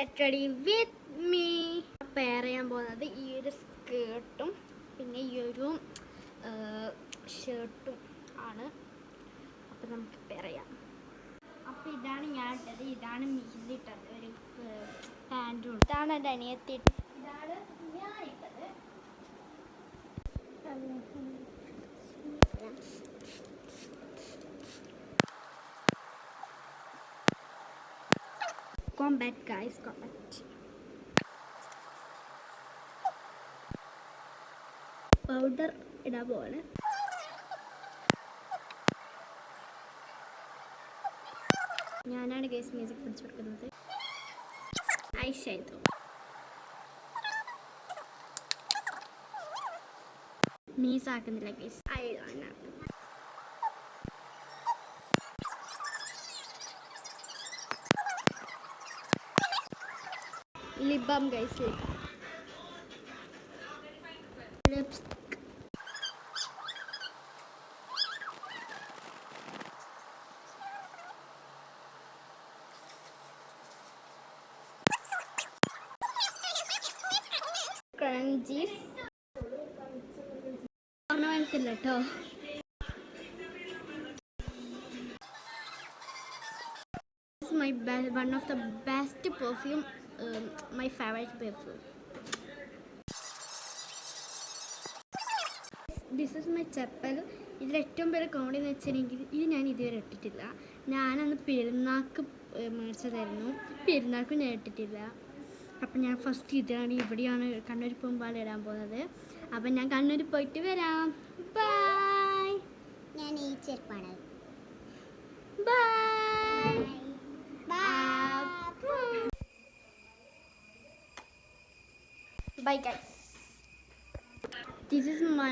Get ready with me. Pair ചെയ്യാൻ പോകുന്നത് ഈ ഒരു സ്കേർട്ടും പിന്നെ ഈ ഒരു ഷർട്ടും ആണ്. അപ്പം നമുക്ക് പെയർ ചെയ്യാം. അപ്പോൾ ഇതാണ് ഞാൻ ഇട്ടത്, ഇതാണ് മിഹിലിട്ടത്, ഒരു പാൻറ്റും. ഇതാണ് എൻ്റെ അനിയത്തി, ഇതാണ് ഞാൻ ഇട്ടത്. Combat guys, combat. പൗഡർ ഇടാൻ പോവാണ്. ഞാനാണ് ഗൈസ് മ്യൂസിക് പഠിച്ചു കൊടുക്കുന്നത്. ഐ ഷാഡോ നീസ് ആക്കുന്നില്ല guys, eyeliner. Lip balm guys, lipstick. Crunchies. Ornaments illa ട്ടോ. This is my one of the best perfume. My favorite perfume. This is my chappal. ഇതിൽ ഏറ്റവും പേര് കോമഡി എന്ന് വെച്ചിട്ടുണ്ടെങ്കിൽ ഇത് ഞാൻ ഇതുവരെ ഇട്ടിട്ടില്ല. ഞാനന്ന് പെരുന്നാൾക്ക് മേടിച്ചതായിരുന്നു. പെരുന്നാൾക്കും ഞാൻ ഇട്ടിട്ടില്ല. അപ്പം ഞാൻ ഫസ്റ്റ് ഇതാണ്, ഇവിടെയാണ് കണ്ണൂർ പോകുമ്പോൾ ഇടാൻ പോകുന്നത്. അപ്പം ഞാൻ കണ്ണൂർ പോയിട്ട് വരാം. ബൈ. ഞാൻ ഈ ചെരുപ്പാണ്. By. Bye guys. This is my